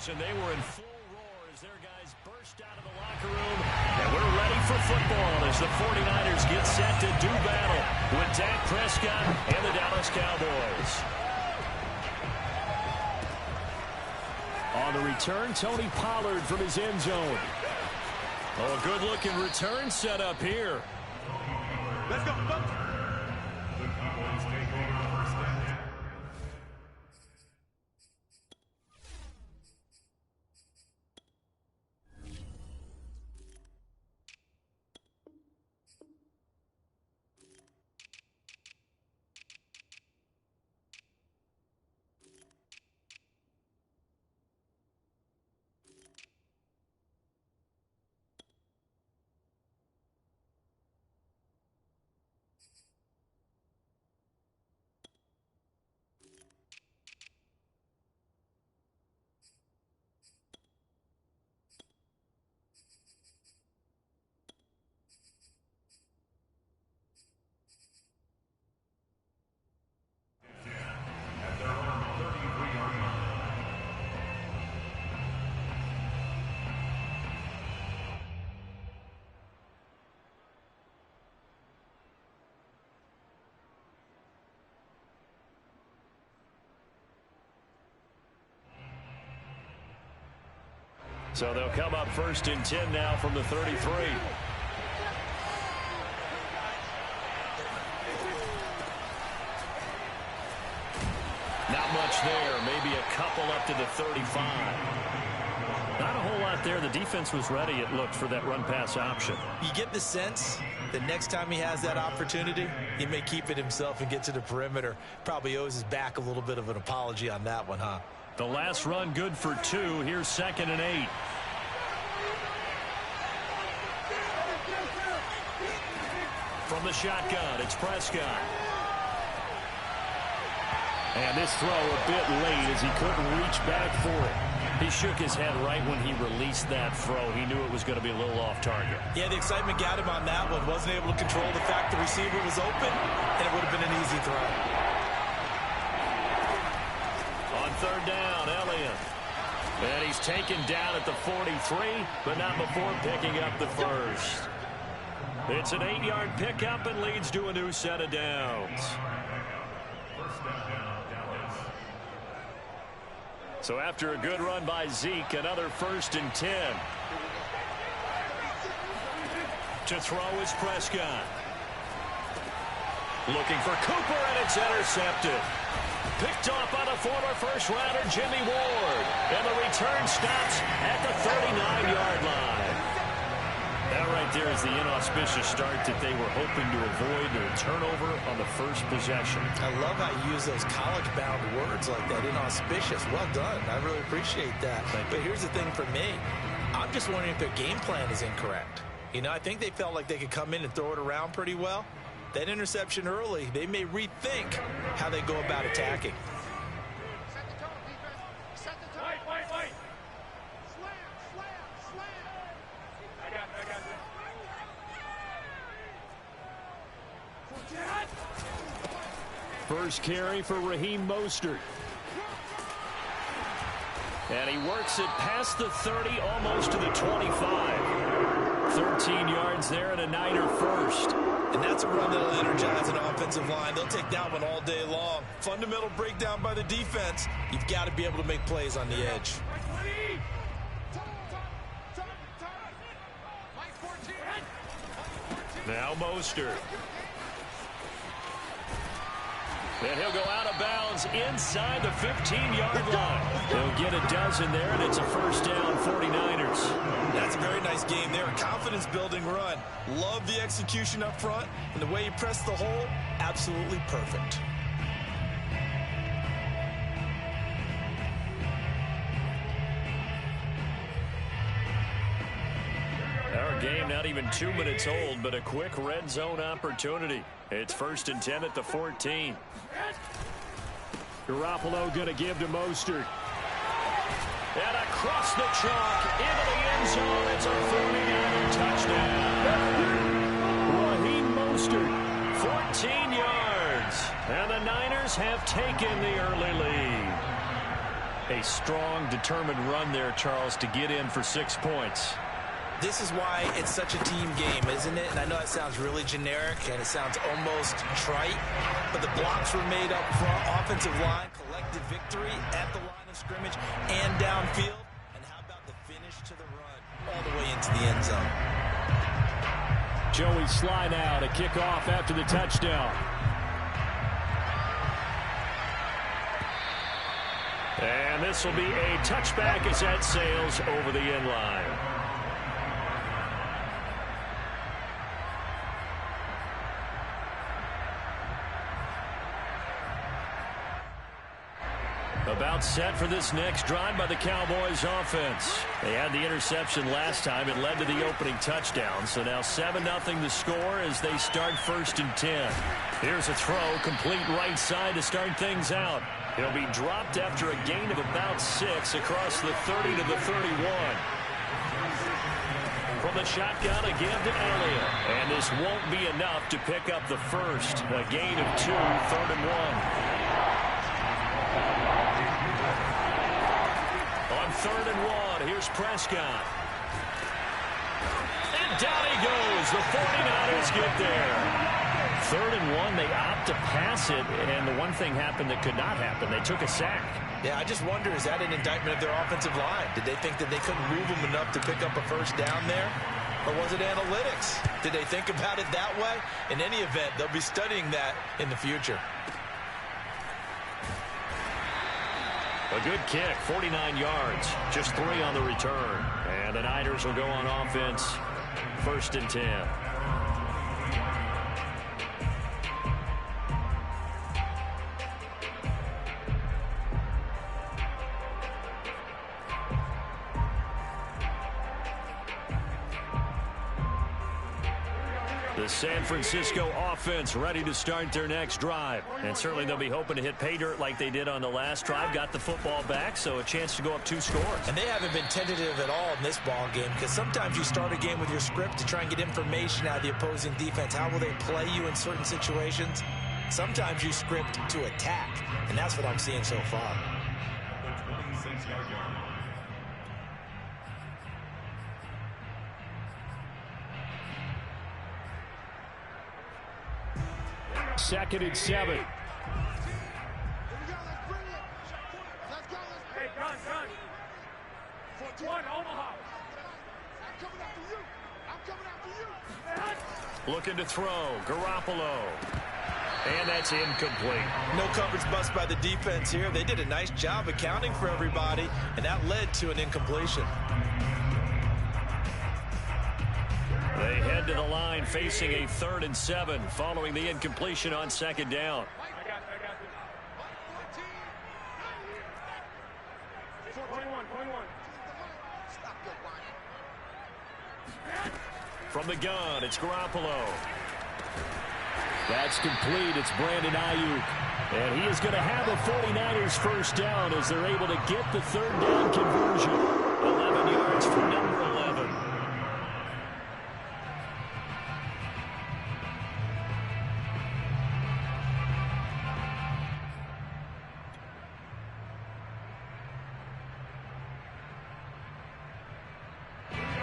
And they were in full roar as their guys burst out of the locker room. And we're ready for football as the 49ers get set to do battle with Dak Prescott and the Dallas Cowboys. On the return, Tony Pollard from his end zone. Oh, a good-looking return set up here. Let's go. So they'll come up 1st and 10 now from the 33. Not much there. Maybe a couple up to the 35. Not a whole lot there. The defense was ready, it looked, for that run-pass option. You get the sense that next time he has that opportunity, he may keep it himself and get to the perimeter. Probably owes his back a little bit of an apology on that one, huh? The last run good for 2. Here's 2nd and 8. From the shotgun, it's Prescott. And this throw a bit late as he couldn't reach back for it. He shook his head right when he released that throw. He knew it was going to be a little off target. Yeah, the excitement got him on that one. Wasn't able to control the fact the receiver was open, and it would have been an easy throw. On 3rd down, Elliott. And he's taken down at the 43, but not before picking up the first. It's an 8-yard pickup and leads to a new set of downs. So after a good run by Zeke, another 1st and 10. To throw is Prescott. Looking for Cooper, and it's intercepted. Picked off by the former first-rounder Jimmy Ward. And the return stops at the 39-yard line. That right there is the inauspicious start that they were hoping to avoid, a turnover on the first possession. I love how you use those college-bound words like that, inauspicious. Well done. I really appreciate that. But here's the thing for me. I'm just wondering if their game plan is incorrect. You know, I think they felt like they could come in and throw it around pretty well. That interception early, they may rethink how they go about attacking. Set the tone, defense. Set the tone. Wait. Slam. I got it. First carry for Raheem Mostert. And he works it past the 30, almost to the 25. 13 yards there and a Niner first. And that's a run that'll energize an offensive line. They'll take that one all day long. Fundamental breakdown by the defense. You've got to be able to make plays on the edge. Now Mostert. And he'll go out of bounds inside the 15-yard line. He'll get a dozen there, and it's a first down, 49ers. That's a very nice game there. A confidence-building run. Love the execution up front, and the way he pressed the hole, absolutely perfect. Our game not even 2 minutes old, but a quick red zone opportunity. It's 1st and 10 at the 14. Garoppolo going to give to Mostert. And across the chalk into the end zone. It's a 49er touchdown. Raheem Mostert, 14 yards. And the Niners have taken the early lead. A strong, determined run there, Charles, to get in for 6 points. This is why it's such a team game, isn't it? And I know that sounds really generic and it sounds almost trite, but the blocks were made up front, offensive line, collective victory at the line of scrimmage and downfield. And how about the finish to the run all the way into the end zone? Joey Sly now to kick off after the touchdown. And this will be a touchback as that sails over the end line. About set for this next drive by the Cowboys offense. They had the interception last time. It led to the opening touchdown. So now 7-0 the score as they start 1st and 10. Here's a throw, complete right side to start things out. He'll be dropped after a gain of about 6 across the 30 to the 31. From the shotgun again to Elliott. And this won't be enough to pick up the first. A gain of 2, 3rd and 1. On 3rd and 1, here's Prescott. And down he goes. The 49ers get there. 3rd and 1, they opt to pass it, and the one thing happened that could not happen. They took a sack. Yeah, I just wonder, is that an indictment of their offensive line? Did they think that they couldn't move them enough to pick up a first down there? Or was it analytics? Did they think about it that way? In any event, they'll be studying that in the future. A good kick, 49 yards, just 3 on the return. And the Niners will go on offense, 1st and 10. The San Francisco offense ready to start their next drive. And certainly they'll be hoping to hit pay dirt like they did on the last drive. Got the football back, so a chance to go up 2 scores. And they haven't been tentative at all in this ball game, because sometimes you start a game with your script to try and get information out of the opposing defense. How will they play you in certain situations? Sometimes you script to attack, and that's what I'm seeing so far. Second and 7. Here we go, let's bring it. Let's go, Hey, gun. 41, Omaha. I'm coming after you. I'm coming after you. Looking to throw. Garoppolo. And that's incomplete. No coverage bust by the defense here. They did a nice job accounting for everybody, and that led to an incompletion. They head to the line facing a 3rd and 7 following the incompletion on 2nd down. I got this. 21. Stop your whining. From the gun, it's Garoppolo. That's complete. It's Brandon Ayuk. And he is going to have a 49ers first down as they're able to get the 3rd down conversion. 11 yards for number 11.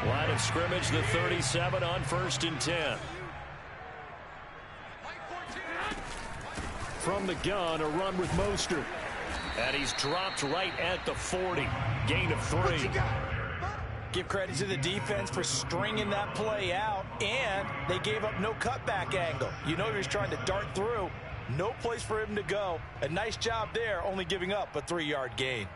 Line of scrimmage, the 37 on 1st and 10. From the gun, a run with Mostert. And he's dropped right at the 40. Gain of 3. Give credit to the defense for stringing that play out, and they gave up no cutback angle. You know he was trying to dart through. No place for him to go. A nice job there, only giving up a 3-yard gain.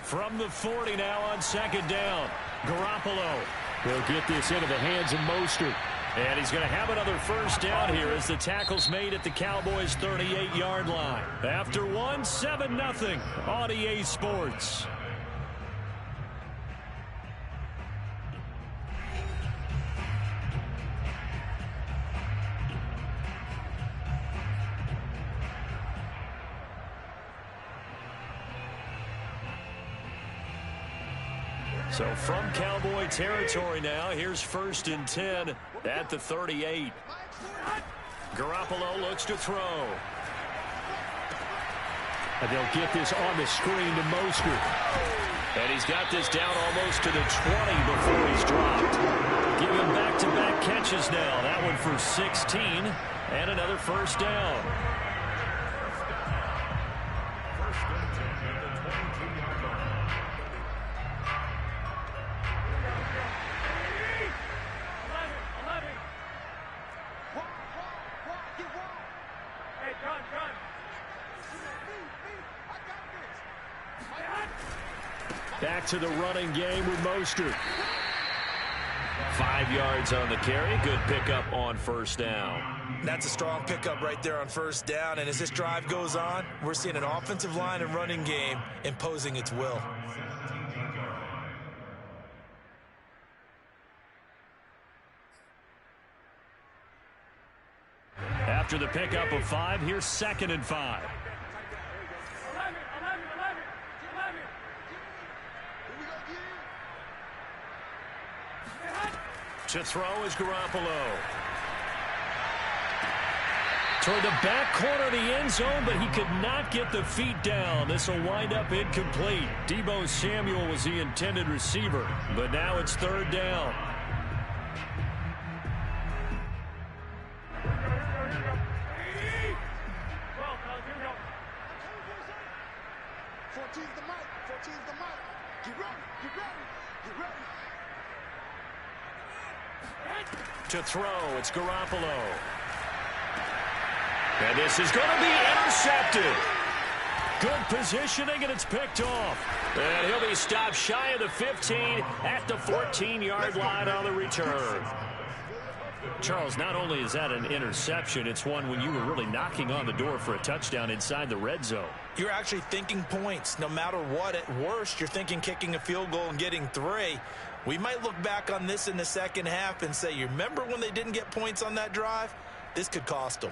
From the 40 now on 2nd down. Garoppolo will get this into the hands of Mostert. And he's going to have another first down here as the tackle's made at the Cowboys' 38-yard line. After 7-0 on EA Sports. So from Cowboy territory now, here's 1st and 10 at the 38. Garoppolo looks to throw. And they'll get this on the screen to Mostert. And he's got this down almost to the 20 before he's dropped. Give him back-to-back catches now. That one for 16 and another first down. Back to the running game with Mostert. 5 yards on the carry. Good pickup on first down. That's a strong pickup right there on first down. And as this drive goes on, we're seeing an offensive line and running game imposing its will. After the pickup of 5, here's 2nd and 5. To throw is Garoppolo. Toward the back corner of the end zone, but he could not get the feet down. This will wind up incomplete. Deebo Samuel was the intended receiver, but now it's 3rd down. To throw, it's Garoppolo. And this is going to be intercepted. Good positioning, and it's picked off. And he'll be stopped shy of the 15 at the 14-yard line on the return. Charles, not only is that an interception, it's one when you were really knocking on the door for a touchdown inside the red zone. You're actually thinking points. No matter what, at worst, you're thinking kicking a field goal and getting 3. We might look back on this in the second half and say, you remember when they didn't get points on that drive? This could cost them.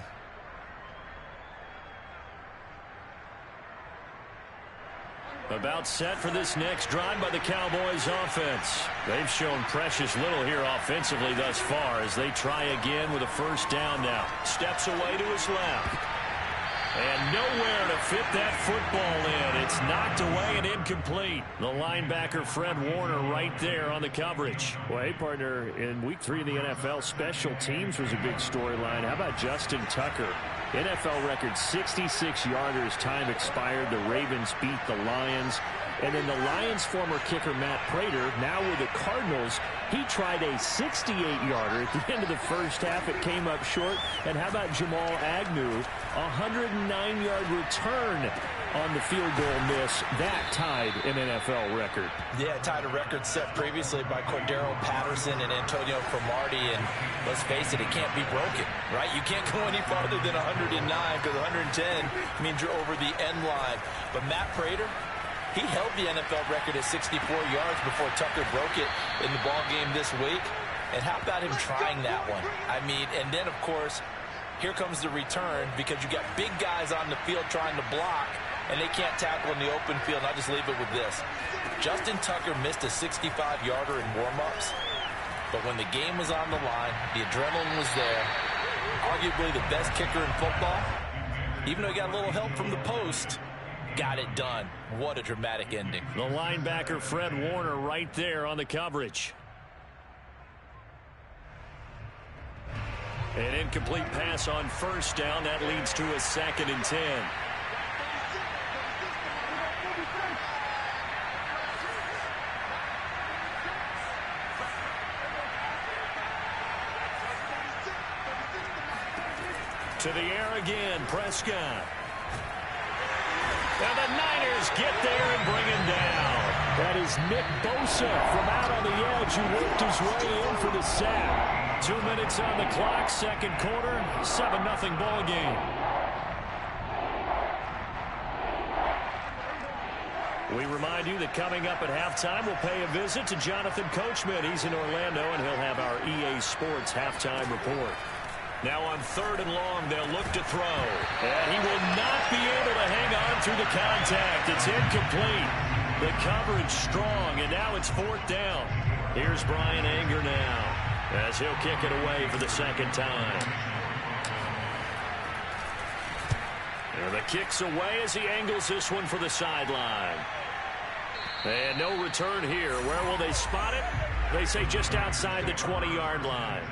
About set for this next drive by the Cowboys offense. They've shown precious little here offensively thus far as they try again with a first down now. Steps away to his left. And nowhere to fit that football in. It's knocked away and incomplete. The linebacker, Fred Warner, right there on the coverage. Well, hey, partner, in Week 3 of the NFL, special teams was a big storyline. How about Justin Tucker? NFL record 66-yarders, time expired. The Ravens beat the Lions. And then the Lions' former kicker, Matt Prater, now with the Cardinals, he tried a 68-yarder at the end of the first half. It came up short. And how about Jamal Agnew, a 109-yard return on the field goal miss. That tied an NFL record. Yeah, tied a record set previously by Cordero Patterson and Antonio Cromartie. And let's face it, it can't be broken, right? You can't go any farther than 109 because 110 means you're over the end line. But Matt Prater, he held the NFL record at 64 yards before Tucker broke it in the ball game this week. And how about him trying that one? I mean, and then, of course, here comes the return because you got big guys on the field trying to block, and they can't tackle in the open field. And I'll just leave it with this. Justin Tucker missed a 65-yarder in warm-ups, but when the game was on the line, the adrenaline was there. Arguably the best kicker in football, even though he got a little help from the post, got it done. What a dramatic ending. The linebacker, Fred Warner, right there on the coverage. An incomplete pass on first down. That leads to a 2nd and 10. To the air again, Prescott. And the Niners get there and bring him down. That is Nick Bosa from out on the edge who worked his way in for the sack. 2 minutes on the clock, second quarter, 7-0 ball game. We remind you that coming up at halftime, we'll pay a visit to Jonathan Coachman. He's in Orlando, and he'll have our EA Sports halftime report. Now on 3rd and long, they'll look to throw. And he will not be able to hang on through the contact. It's incomplete. The coverage strong, and now it's 4th down. Here's Brian Anger now, as he'll kick it away for the second time. And the kick's away as he angles this one for the sideline. And no return here. Where will they spot it? They say just outside the 20-yard line.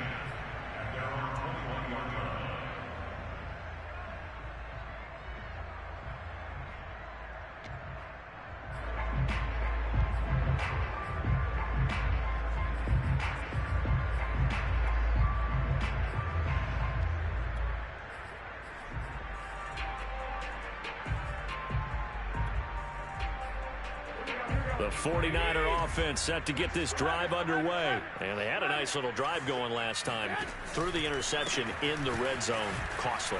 The 49er offense set to get this drive underway. And they had a nice little drive going last time. Threw the interception in the red zone. Costly.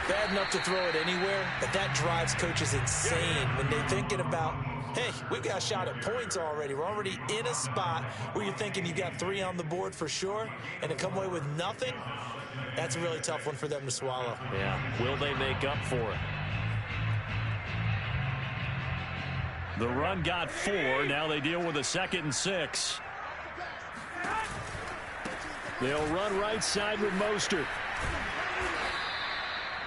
Bad enough to throw it anywhere, but that drives coaches insane when they're thinking about, hey, we got a shot at points already. We're already in a spot where you're thinking you got 3 on the board for sure, and to come away with nothing, that's a really tough one for them to swallow. Yeah, will they make up for it? The run got 4. Now they deal with a 2nd and 6. They'll run right side with Mostert.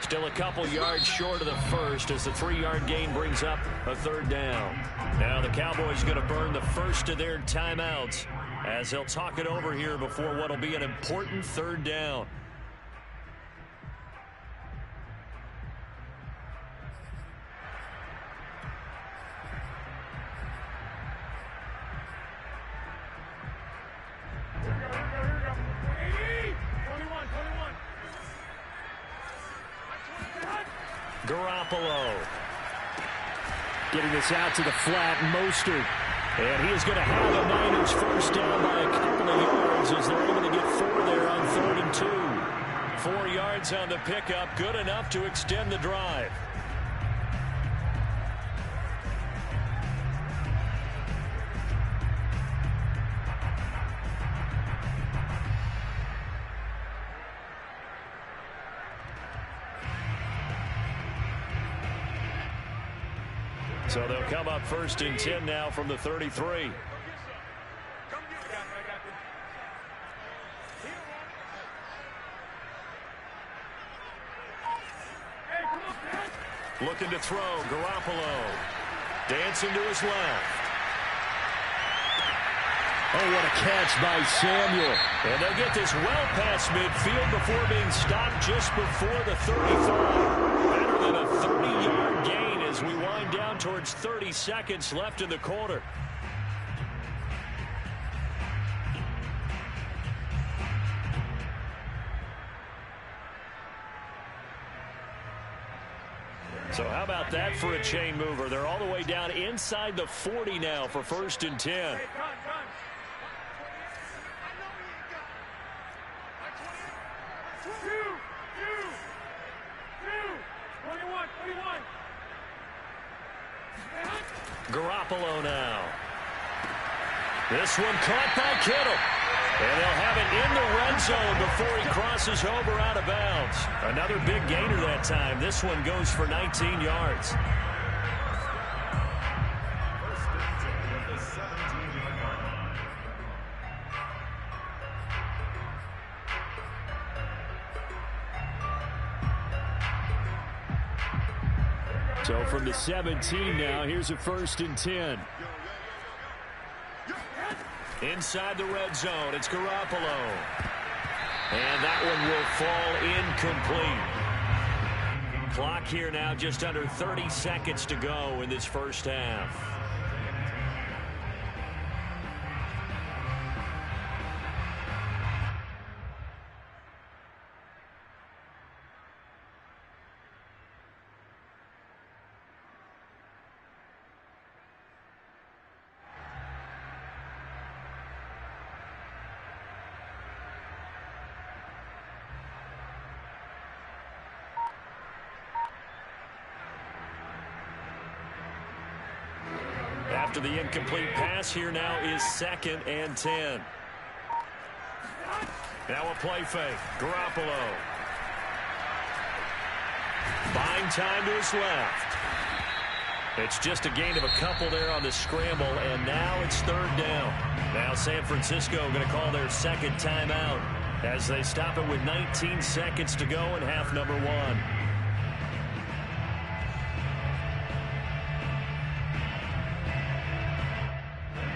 Still a couple yards short of the first as the 3-yard gain brings up a 3rd down. Now the Cowboys going to burn the first of their timeouts as they'll talk it over here before what will be an important 3rd down. Garoppolo. Getting this out to the flat, Mostert. And he is going to have the Niners first down by a couple of yards as they're able to get 4 there on 3rd and 2. 4 yards on the pickup, good enough to extend the drive. So they'll come up 1st and 10 now from the 33. Looking to throw, Garoppolo. Dancing to his left. Oh, what a catch by Samuel. And they'll get this well past midfield before being stopped just before the 35. Better than a 30-yard gain as we wind down towards 30 seconds left in the quarter. So how about that for a chain mover? They're all the way down inside the 40 now for 1st and 10. Garoppolo now. This one caught by Kittle. And they'll have it in the red zone before he crosses over out of bounds. Another big gainer that time. This one goes for 19 yards. So from the 17 now, here's a 1st and 10. Inside the red zone, it's Garoppolo. And that one will fall incomplete. Clock here now, just under 30 seconds to go in this first half. After the incomplete pass, here now is 2nd and 10. Now a play fake. Garoppolo. Buying time to his left. It's just a gain of a couple there on the scramble, and now it's third down. Now San Francisco going to call their second timeout as they stop it with 19 seconds to go in half number one.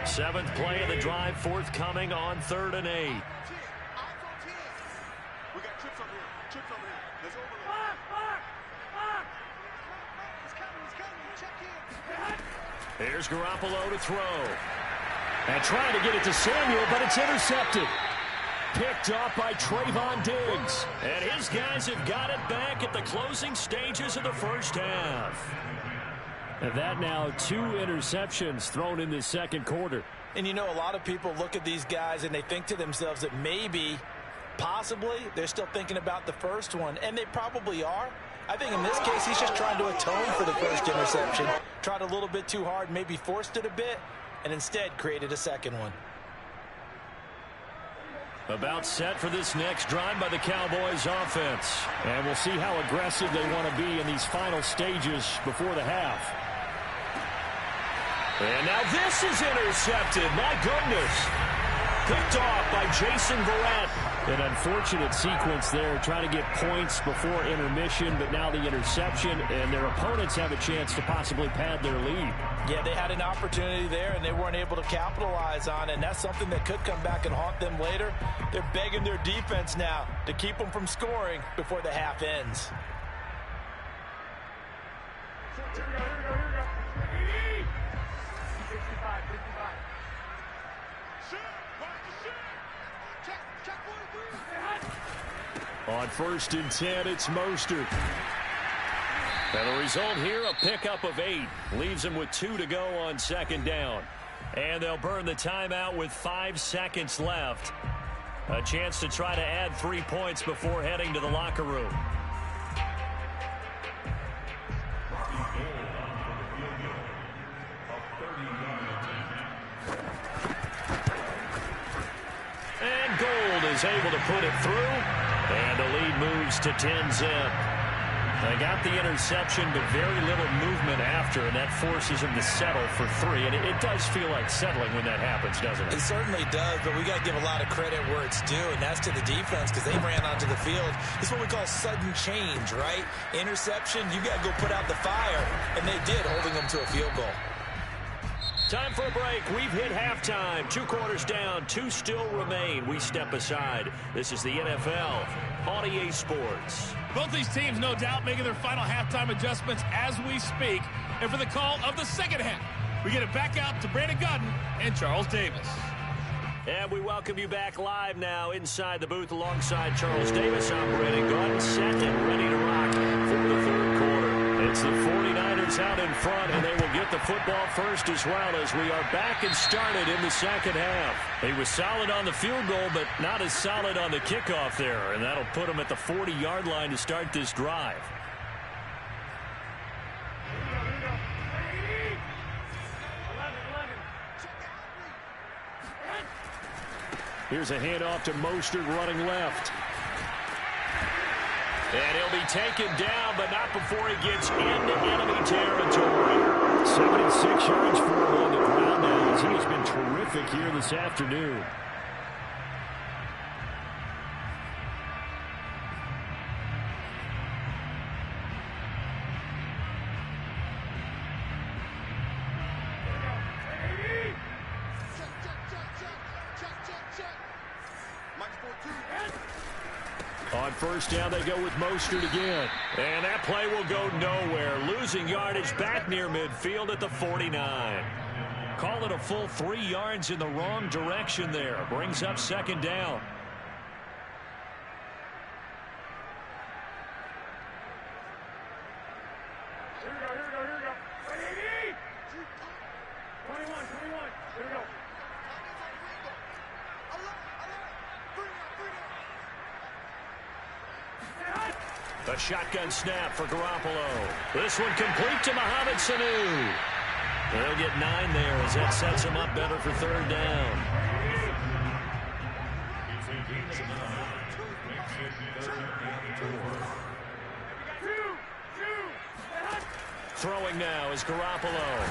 Seventh play of the drive forthcoming on 3rd and 8. We got trips over here. Trips over here. Let's overload. He's coming. Check in. Here's Garoppolo to throw. And trying to get it to Samuel, but it's intercepted. Picked off by Trayvon Diggs. And his guys have got it back at the closing stages of the first half. And that now 2 interceptions thrown in the second quarter. And you know, a lot of people look at these guys and they think to themselves that maybe, possibly, they're still thinking about the first one. And they probably are. I think in this case, he's just trying to atone for the first interception. Tried a little bit too hard, maybe forced it a bit, and instead created a second one. About set for this next drive by the Cowboys offense. And we'll see how aggressive they want to be in these final stages before the half. And now this is intercepted. My goodness. Picked off by Jason Verrett. An unfortunate sequence there, trying to get points before intermission, but now the interception, and their opponents have a chance to possibly pad their lead. Yeah, they had an opportunity there, and they weren't able to capitalize on it, and that's something that could come back and haunt them later. They're begging their defense now to keep them from scoring before the half ends. Here we go. 55. Shoot. Check 43. On 1st and 10, it's Mostert. And the result here, a pickup of 8. Leaves him with 2 to go on 2nd down. And they'll burn the timeout with 5 seconds left. A chance to try to add 3 points before heading to the locker room. And Gold is able to put it through. And the lead moves to 10-zip. They got the interception, but very little movement after, and that forces them to settle for 3. And it does feel like settling when that happens, doesn't it? It certainly does, but we got to give a lot of credit where it's due, and that's to the defense because they ran onto the field. It's what we call sudden change, right? Interception, you got to go put out the fire, and they did, holding them to a field goal. Time for a break. We've hit halftime. 2 quarters down. 2 still remain. We step aside. This is the NFL on EA Sports. Both these teams, no doubt, making their final halftime adjustments as we speak. And for the call of the second half, we get it back out to Brandon Gudden and Charles Davis. And we welcome you back live now inside the booth alongside Charles Davis. I'm Brandon Gudden, set and ready to rock for the 3rd quarter. It's the 49ers out in front, and they will get the football first as well as we are back and started in the second half. He was solid on the field goal, but not as solid on the kickoff there, and that'll put him at the 40-yard line to start this drive. Here's a handoff to Mostert running left. And he'll be taken down, but not before he gets into enemy territory. 76 yards for him on the ground now, as he has been terrific here this afternoon. On 1st down, they go with Mostert again. And that play will go nowhere. Losing yardage back near midfield at the 49. Call it a full 3 yards in the wrong direction there. Brings up 2nd down. Here we go. 21. Here we go. A shotgun snap for Garoppolo. This one complete to Mohamed Sanu. They'll get 9 there as that sets him up better for 3rd down. throwing now is Garoppolo.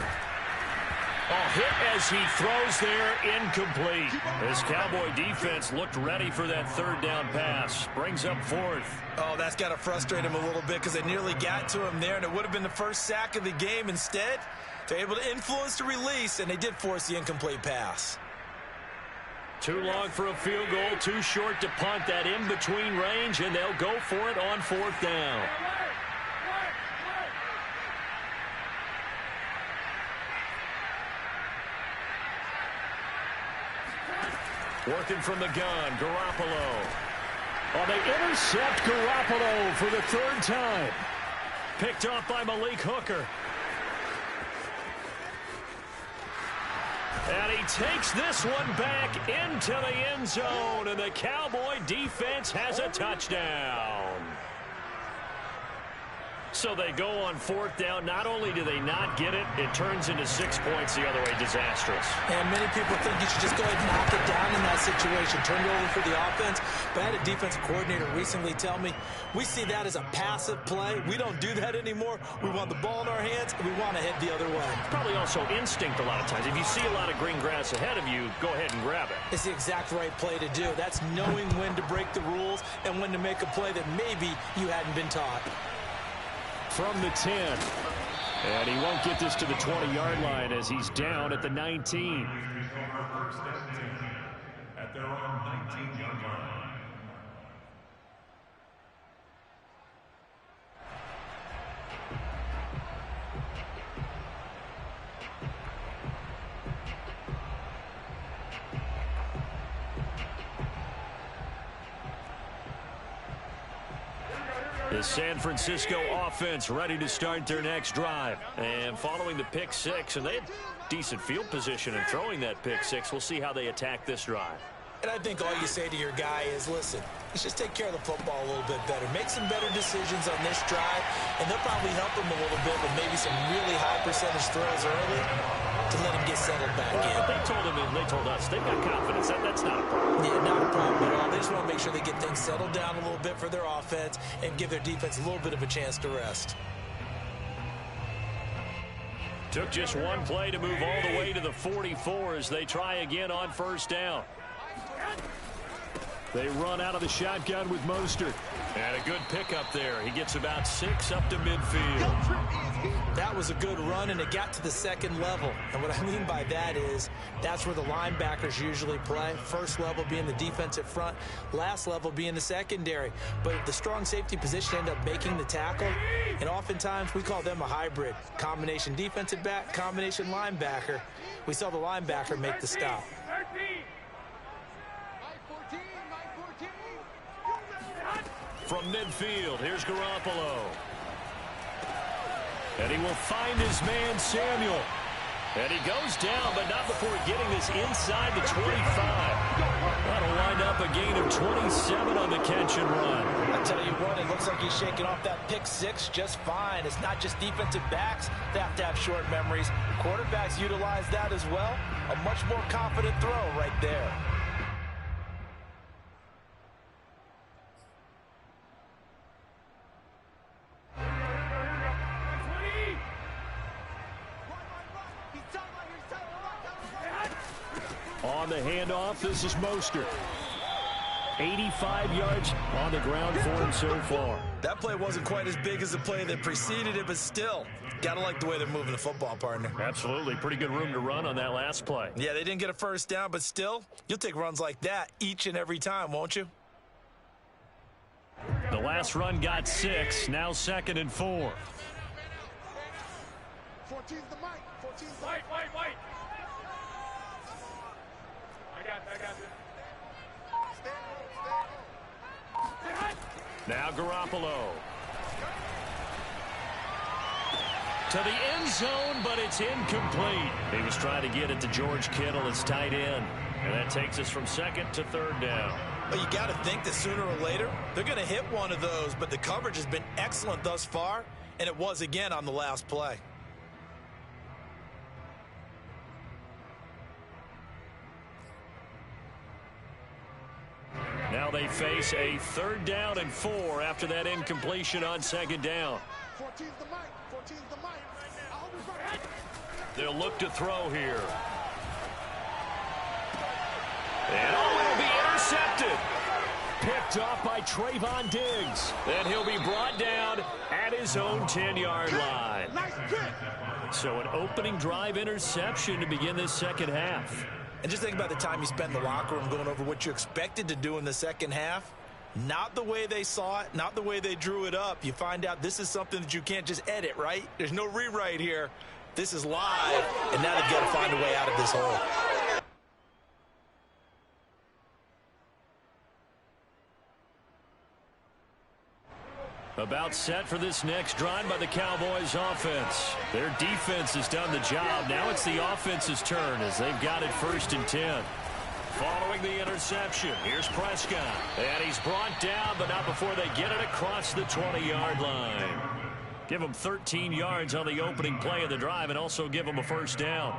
Hit as he throws there, incomplete. This Cowboy defense looked ready for that third down pass. Brings up fourth. Oh, that's got to frustrate him a little bit because they nearly got to him there, and it would have been the first sack of the game. Instead, they're able to influence the release, and they did force the incomplete pass. Too long for a field goal, too short to punt. That in-between range, and they'll go for it on fourth down. Working from the gun, Garoppolo. They intercept Garoppolo for the third time. Picked off by Malik Hooker. And he takes this one back into the end zone, and the Cowboy defense has a touchdown. So they go on fourth down. Not only do they not get it, it turns into 6 points the other way. Disastrous. And many people think you should just go ahead and knock it down in that situation. Turn it over for the offense. But I had a defensive coordinator recently tell me, we see that as a passive play. We don't do that anymore. We want the ball in our hands, and we want to head the other way. Probably also instinct a lot of times. If you see a lot of green grass ahead of you, go ahead and grab it. It's the exact right play to do. That's knowing when to break the rules and when to make a play that maybe you hadn't been taught. From the 10. And he won't get this to the 20-yard line as he's down at the 19. At their own 19-yard line. The San Francisco offense ready to start their next drive. And following the pick six, and they had decent field position in throwing that pick six. We'll see how they attack this drive. And I think all you say to your guy is, listen, let's just take care of the football a little bit better. Make some better decisions on this drive, and they'll probably help him a little bit with maybe some really high percentage throws early to let him get settled back in. But they told him and they told us they've got confidence. That's not a problem. Yeah, not a problem at all. They just want to make sure they get things settled down a little bit for their offense and give their defense a little bit of a chance to rest. Took just one play to move all the way to the 44 as they try again on first down. They run out of the shotgun with Mostert. And a good pickup there. He gets about 6 up to midfield. That was a good run, and it got to the second level. And what I mean by that is that's where the linebackers usually play. First level being the defensive front, last level being the secondary. But the strong safety position ended up making the tackle, and oftentimes we call them a hybrid. Combination defensive back, combination linebacker. We saw the linebacker make the stop. From midfield, here's Garoppolo. And he will find his man, Samuel. And he goes down, but not before getting this inside the 25. That'll wind up a gain of 27 on the catch and run. I tell you what, it looks like he's shaking off that pick six just fine. It's not just defensive backs that have to have short memories. Quarterbacks utilize that as well. A much more confident throw right there. On the handoff, this is Mostert. 85 yards on the ground for him so far. That play wasn't quite as big as the play that preceded it, but still, gotta like the way they're moving the football, partner. Absolutely. Pretty good room to run on that last play. Yeah, they didn't get a first down, but still, you'll take runs like that each and every time, won't you? The last run got 6. Now 2nd and 4. 14's the mic. 14's the mic. White. I got it. Now Garoppolo. To the end zone, but it's incomplete. He was trying to get it to George Kittle as tight end. And that takes us from 2nd to 3rd down. Well, you got to think that sooner or later, they're going to hit one of those, but the coverage has been excellent thus far, and it was again on the last play. Now they face a 3rd down and 4 after that incompletion on 2nd down. 14's the mic. 14's the mic. I hope he's right. They'll look to throw here. And it'll be intercepted. Picked off by Trayvon Diggs. And he'll be brought down at his own 10-yard line. Nice pick. So an opening drive interception to begin this second half. And just think about the time you spent in the locker room going over what you expected to do in the second half. Not the way they saw it, not the way they drew it up. You find out this is something that you can't just edit, right? There's no rewrite here. This is live, and now they've got to find a way out of this hole. About set for this next drive by the Cowboys offense. Their defense has done the job. Now it's the offense's turn as they've got it 1st and 10. Following the interception, here's Prescott. And he's brought down, but not before they get it across the 20-yard line. Give him 13 yards on the opening play of the drive and also give him a first down.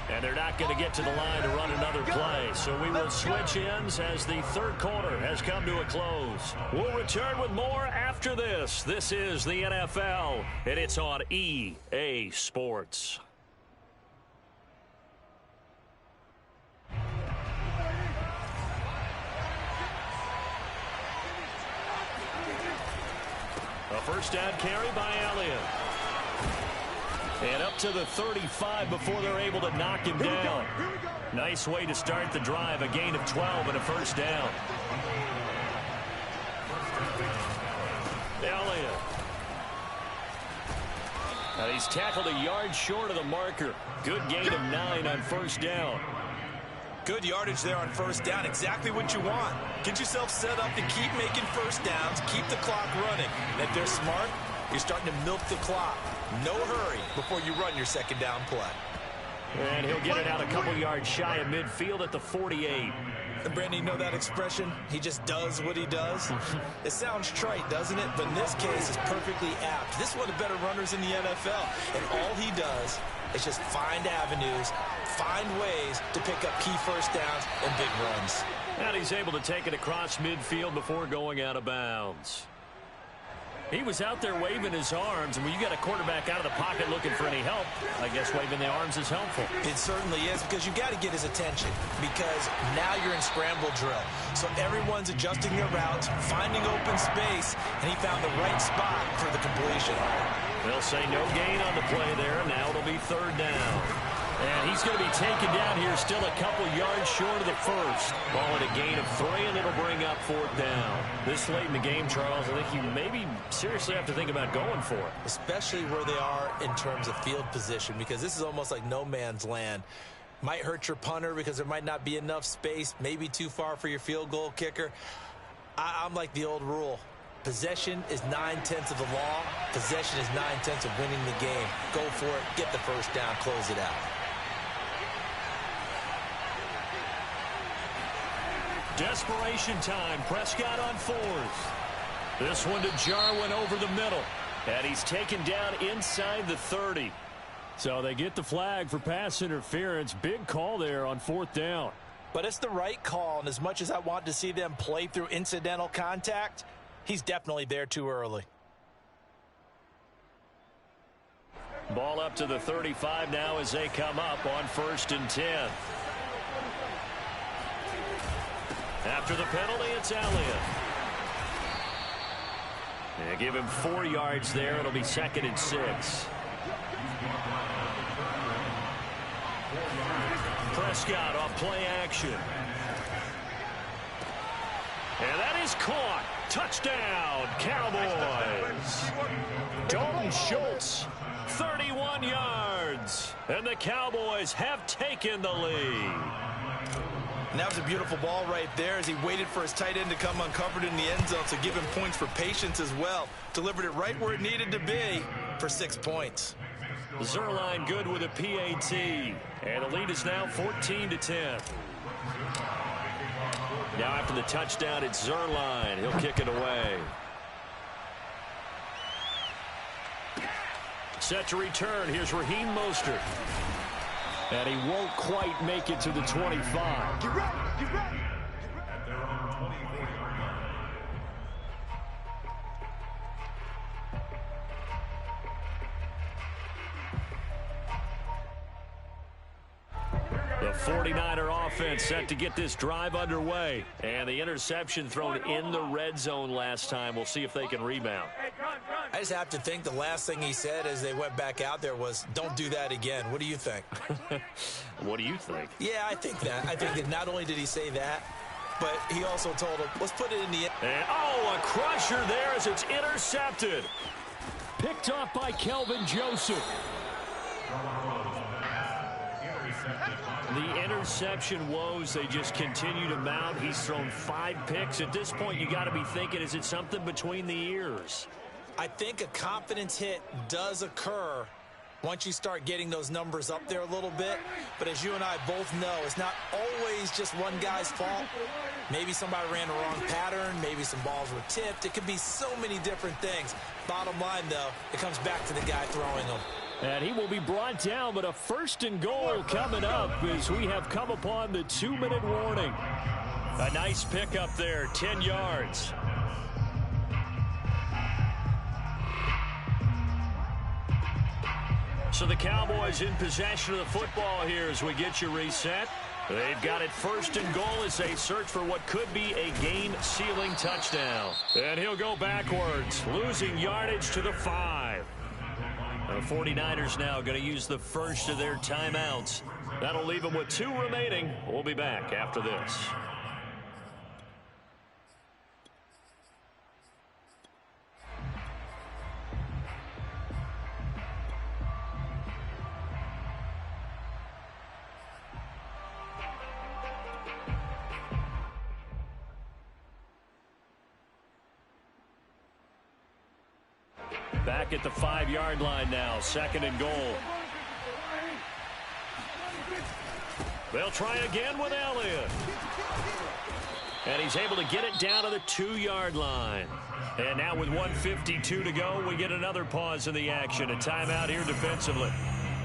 And they're not going to get to the line to run another play. So we will switch ends as the third quarter has come to a close. We'll return with more after this. This is the NFL, and it's on EA Sports. A first down carry by Elliott. And up to the 35 before they're able to knock him down. Nice way to start the drive. A gain of 12 and a first down. Elliott. Now he's tackled a yard short of the marker. Good gain of 9 on first down. Good yardage there on first down. Exactly what you want. Get yourself set up to keep making first downs. Keep the clock running. And if they're smart, you're starting to milk the clock. No hurry before you run your second down play. And he'll get it out a couple yards shy of midfield at the 48. And Brandon, you know that expression? He just does what he does. It sounds trite, doesn't it? But in this case, it's perfectly apt. This is one of the better runners in the NFL. And all he does is just find avenues, find ways to pick up key first downs and big runs. And he's able to take it across midfield before going out of bounds. He was out there waving his arms, and when you got a quarterback out of the pocket looking for any help, I guess waving the arms is helpful. It certainly is, because you got to get his attention, because now you're in scramble drill. So everyone's adjusting their routes, finding open space, and he found the right spot for the completion. They'll say no gain on the play there. Now it'll be third down. And he's going to be taken down here, still a couple yards short of the first. Ball at a gain of 3, and it'll bring up fourth down. This late in the game, Charles, I think you maybe seriously have to think about going for it. Especially where they are in terms of field position, because this is almost like no man's land. Might hurt your punter because there might not be enough space, maybe too far for your field goal kicker. I'm like the old rule. Possession is 9/10 of the law. Possession is 9/10 of winning the game. Go for it. Get the first down. Close it out. Desperation time. Prescott on fourth. This one to Jarwin over the middle. And he's taken down inside the 30. So they get the flag for pass interference. Big call there on fourth down. But it's the right call, and as much as I want to see them play through incidental contact, he's definitely there too early. Ball up to the 35 now as they come up on 1st and 10. After the penalty, it's Elliott. And give him 4 yards there. It'll be 2nd and 6. Prescott off play action. And that is caught. Touchdown, Cowboys. Dalton Schultz, 31 yards. And the Cowboys have taken the lead. And that was a beautiful ball right there as he waited for his tight end to come uncovered in the end zone, so give him points for patience as well. Delivered it right where it needed to be for 6 points. Zerline good with a PAT. And the lead is now 14-10. Now after the touchdown, it's Zerline. He'll kick it away. Set to return. Here's Raheem Mostert. And he won't quite make it to the 25. Get ready, get ready. At their own 24-yard line. The 49er offense set to get this drive underway. And the interception thrown in the red zone last time. We'll see if they can rebound. I just have to think the last thing he said as they went back out there was, don't do that again. What do you think? What do you think? Yeah, I think that. I think that not only did he say that, but he also told him, let's put it in the end. And, a crusher there as it's intercepted. Picked off by Kelvin Joseph. The interception woes, they just continue to mount. He's thrown 5 picks. At this point, you got to be thinking, is it something between the ears? I think a confidence hit does occur once you start getting those numbers up there a little bit. But as you and I both know, it's not always just one guy's fault. Maybe somebody ran the wrong pattern. Maybe some balls were tipped. It could be so many different things. Bottom line, though, it comes back to the guy throwing them. And he will be brought down, but a 1st and goal coming up as we have come upon the 2-minute warning. A nice pickup there, 10 yards. So the Cowboys in possession of the football here as we get you reset. They've got it 1st and goal as they search for what could be a game-sealing touchdown. And he'll go backwards, losing yardage to the 5. The 49ers now going to use the first of their timeouts. That'll leave them with 2 remaining. We'll be back after this. Back at the 5-yard line now, 2nd and goal. They'll try again with Elliott. And he's able to get it down to the 2-yard line. And now with 1:52 to go, we get another pause in the action. A timeout here defensively.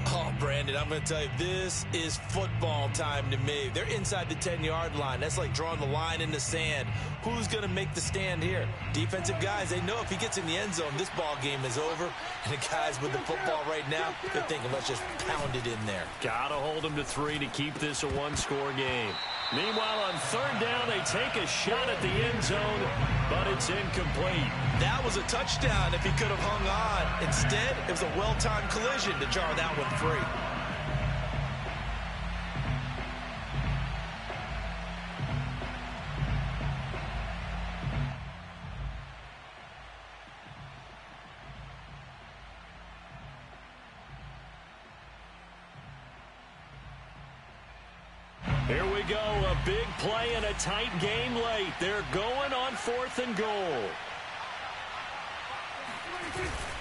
Oh, Brandon, I'm going to tell you, this is football time to me. They're inside the 10-yard line. That's like drawing the line in the sand. Who's going to make the stand here? Defensive guys, they know if he gets in the end zone, this ball game is over. And the guys with the football right now, they're thinking, let's just pound it in there. Got to hold them to 3 to keep this a 1-score game. Meanwhile, on 3rd down, they take a shot at the end zone, but it's incomplete. That was a touchdown if he could have hung on. Instead, it was a well-timed collision to jar that one free. Here we go, a big play and a tight game late. They're going on 4th and goal.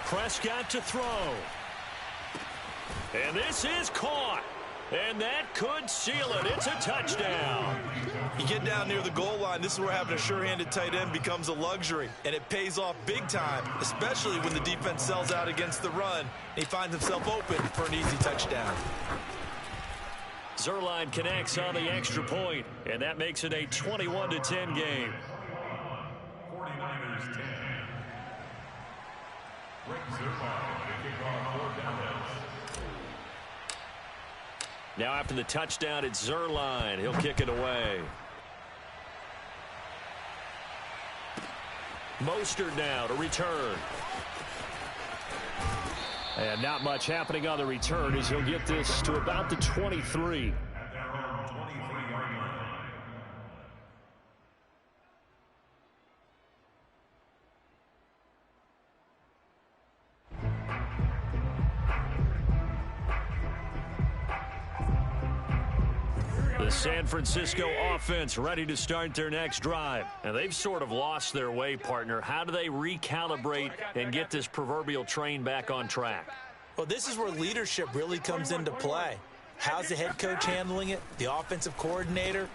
Prescott to throw. And this is caught. And that could seal it. It's a touchdown. You get down near the goal line, this is where having a sure-handed tight end becomes a luxury. And it pays off big time, especially when the defense sells out against the run. He finds himself open for an easy touchdown. Zerline connects on the extra point, and that makes it a 21-10 game. 49ers 10. Rick Zerline to kick off 4th down. Now after the touchdown, it's Zerline. He'll kick it away. Mostert now to return. And not much happening on the return as he'll get this to about the 23. At their own 23-yard line. The San Francisco offense ready to start their next drive. And they've sort of lost their way, partner. How do they recalibrate and get this proverbial train back on track? Well, this is where leadership really comes into play. How's the head coach handling it? The offensive coordinator?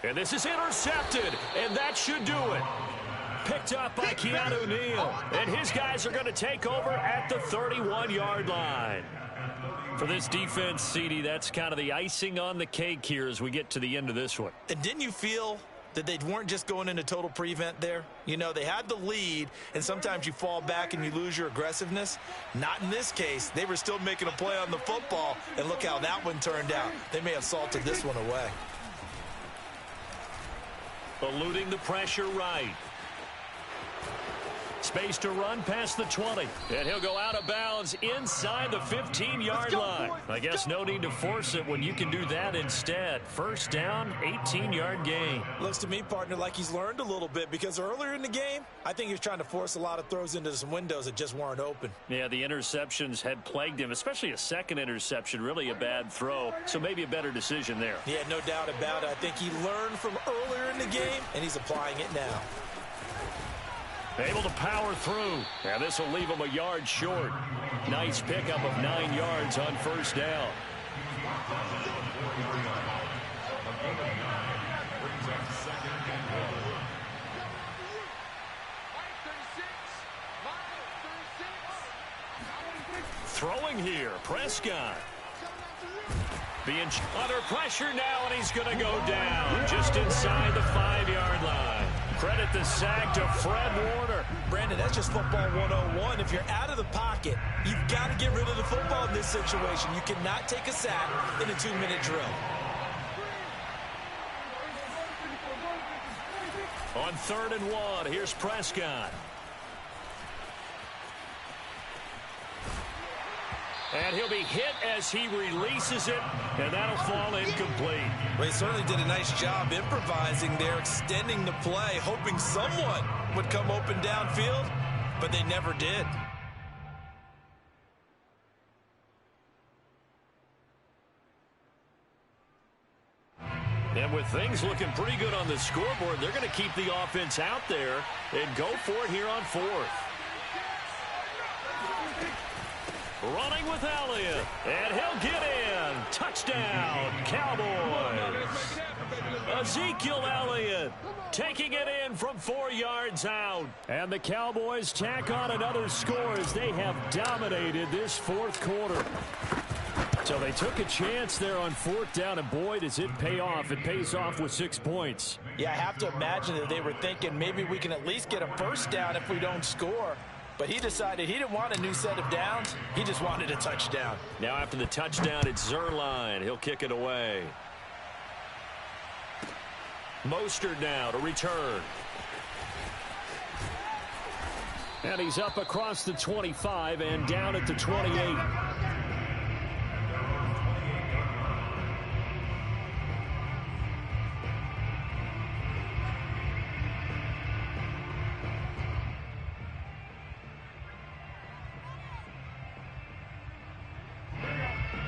And this is intercepted, and that should do it. Picked up by Keanu Neal. And his guys are going to take over at the 31-yard line. For this defense, CD, that's kind of the icing on the cake here as we get to the end of this one. And didn't you feel that they weren't just going into total prevent there? You know, they had the lead, and sometimes you fall back and you lose your aggressiveness. Not in this case. They were still making a play on the football, and look how that one turned out. They may have salted this one away. Eluding the pressure right. Space to run past the 20. And he'll go out of bounds inside the 15-yard line. I guess no need to force it when you can do that instead. First down, 18-yard gain. Looks to me, partner, like he's learned a little bit, because earlier in the game, I think he was trying to force a lot of throws into some windows that just weren't open. Yeah, the interceptions had plagued him, especially a second interception, really a bad throw. So maybe a better decision there. Yeah, no doubt about it. I think he learned from earlier in the game, and he's applying it now. Able to power through. And this will leave him a yard short. Nice pickup of 9 yards on first down. Throwing here, Prescott. Being under pressure now, and he's going to go down just inside the 5-yard line. Credit the sack to Fred Warner. Brandon, that's just football 101. If you're out of the pocket, you've got to get rid of the football in this situation. You cannot take a sack in a 2-minute drill. On 3rd and 1, here's Prescott. And he'll be hit as he releases it, and that'll fall incomplete. Well, he certainly did a nice job improvising there, extending the play, hoping someone would come open downfield, but they never did. And with things looking pretty good on the scoreboard, they're going to keep the offense out there and go for it here on 4th. Running with Elliott, and he'll get in. Touchdown, Cowboys. Ezekiel Elliott taking it in from 4 yards out. And the Cowboys tack on another score as they have dominated this 4th quarter. So they took a chance there on 4th down, and boy, does it pay off. It pays off with 6 points. Yeah, I have to imagine that they were thinking maybe we can at least get a first down if we don't score. But he decided he didn't want a new set of downs. He just wanted a touchdown. Now after the touchdown, it's Zerline. He'll kick it away. Mostert now to return. And he's up across the 25 and down at the 28.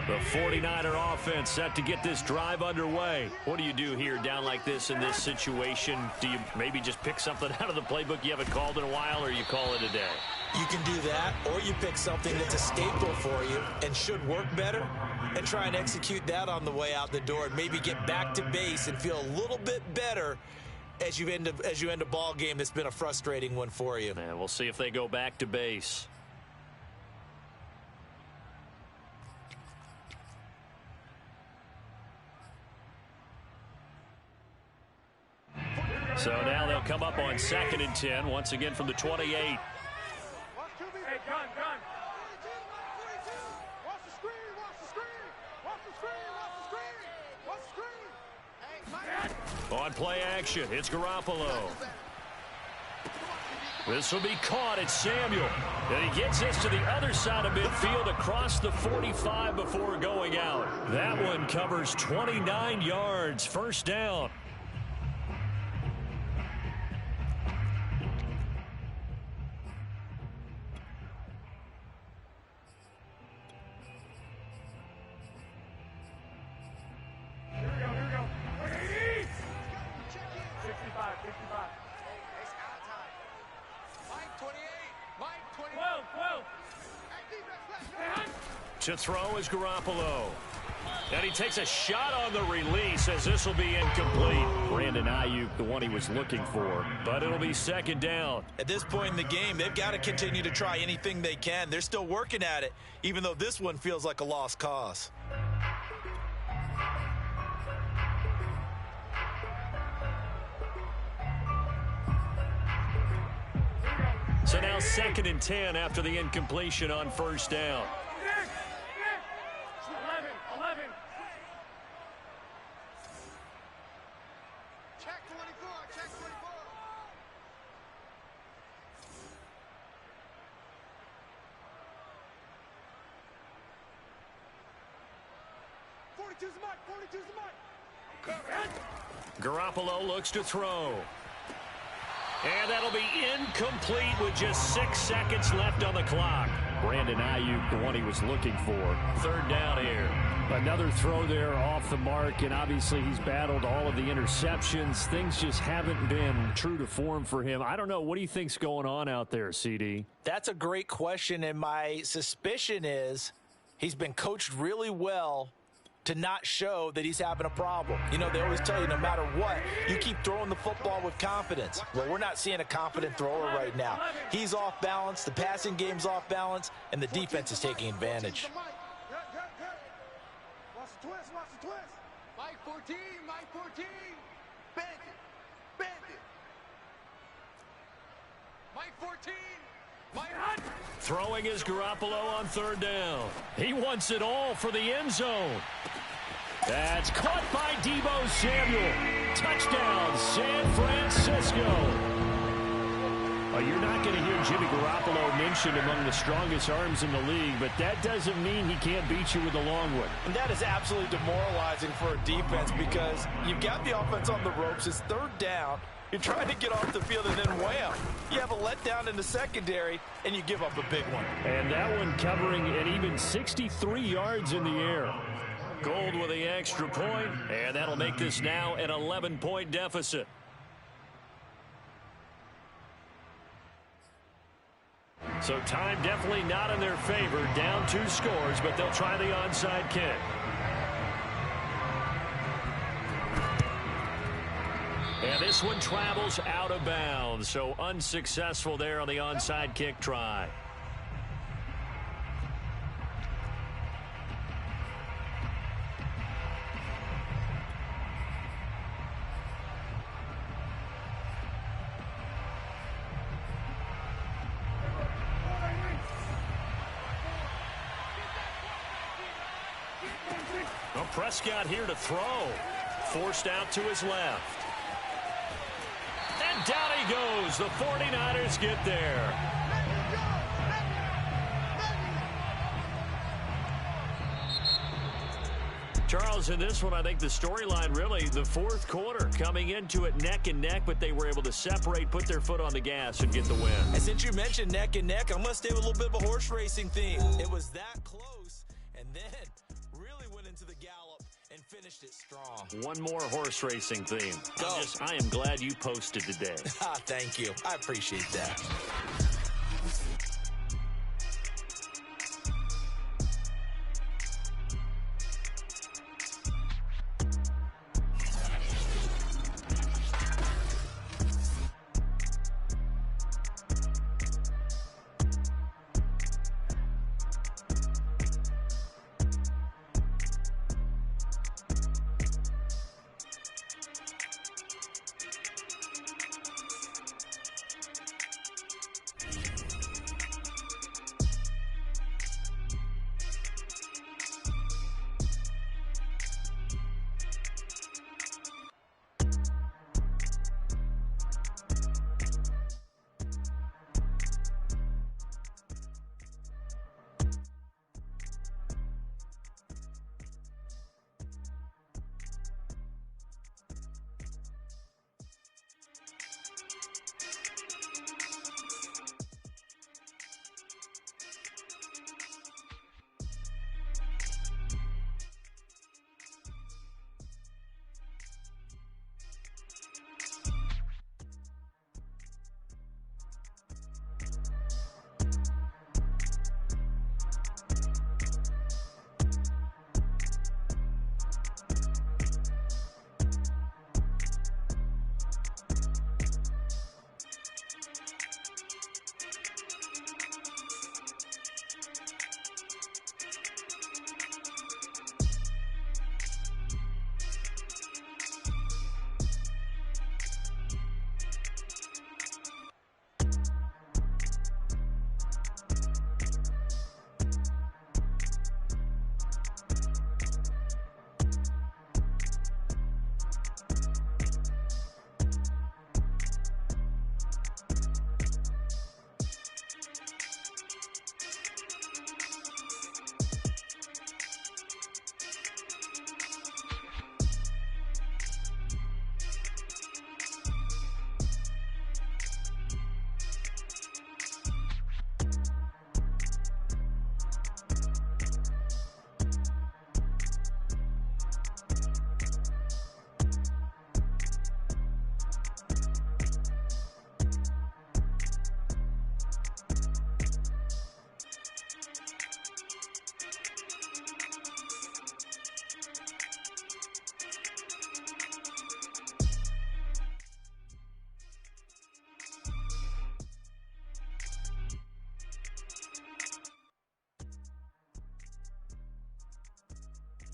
The 49er offense set to get this drive underway. What do you do here down like this in this situation? Do you maybe just pick something out of the playbook you haven't called in a while, or you call it a day? You can do that, or you pick something that's a staple for you and should work better and try and execute that on the way out the door and maybe get back to base and feel a little bit better as you end a ball game that's been a frustrating one for you. And we'll see if they go back to base. So now they'll come up on 2nd and 10, once again from the 28. Hey, gun. Watch the screen. Hey, On play action, it's Garoppolo. This will be caught. It's Samuel. And he gets this to the other side of midfield across the 45 before going out. That one covers 29 yards. First down. Here we go. To throw is Garoppolo. And he takes a shot on the release as this will be incomplete. Brandon Ayuk, the one he was looking for. But it'll be second down. At this point in the game, they've got to continue to try anything they can. They're still working at it, even though this one feels like a lost cause. So now 2nd and 10 after the incompletion on first down. 11. Check 24. 42's the mark. Garoppolo looks to throw. And that'll be incomplete with just 6 seconds left on the clock. Brandon Ayuk, the one he was looking for. Third down here. Another throw there off the mark, and obviously he's battled all of the interceptions. Things just haven't been true to form for him. I don't know. What do you think's going on out there, CD? That's a great question, and my suspicion is he's been coached really well to not show that he's having a problem. You know, they always tell you no matter what, you keep throwing the football with confidence. Well, we're not seeing a confident thrower right now. He's off balance, the passing game's off balance, and the defense is taking advantage. Watch the twist. Mike 14. Bandit. Mike 14. Mike Hunt. Throwing is Garoppolo on third down. He wants it all for the end zone. That's caught by Deebo Samuel. Touchdown, San Francisco. You're not going to hear Jimmy Garoppolo mentioned among the strongest arms in the league, but that doesn't mean he can't beat you with a long one. And that is absolutely demoralizing for a defense because you've got the offense on the ropes. It's third down. You're trying to get off the field, and then wham, you have a letdown in the secondary, and you give up a big one. And that one covering an even 63 yards in the air. Gold with the extra point, and that'll make this now an 11-point deficit. So time definitely not in their favor. Down 2 scores, but they'll try the onside kick. And this one travels out of bounds, so unsuccessful there on the onside kick try. Well, Prescott here to throw. Forced out to his left. And down he goes. The 49ers get there. Charles, in this one, I think the storyline really, the fourth quarter, coming into it neck and neck, but they were able to separate, put their foot on the gas, and get the win. And since you mentioned neck and neck, I'm going to stay with a little bit of a horse racing theme. It was that close, and then really went into the gallop and finished it strong. One more horse racing theme. Go. I am glad you posted today. Thank you. I appreciate that.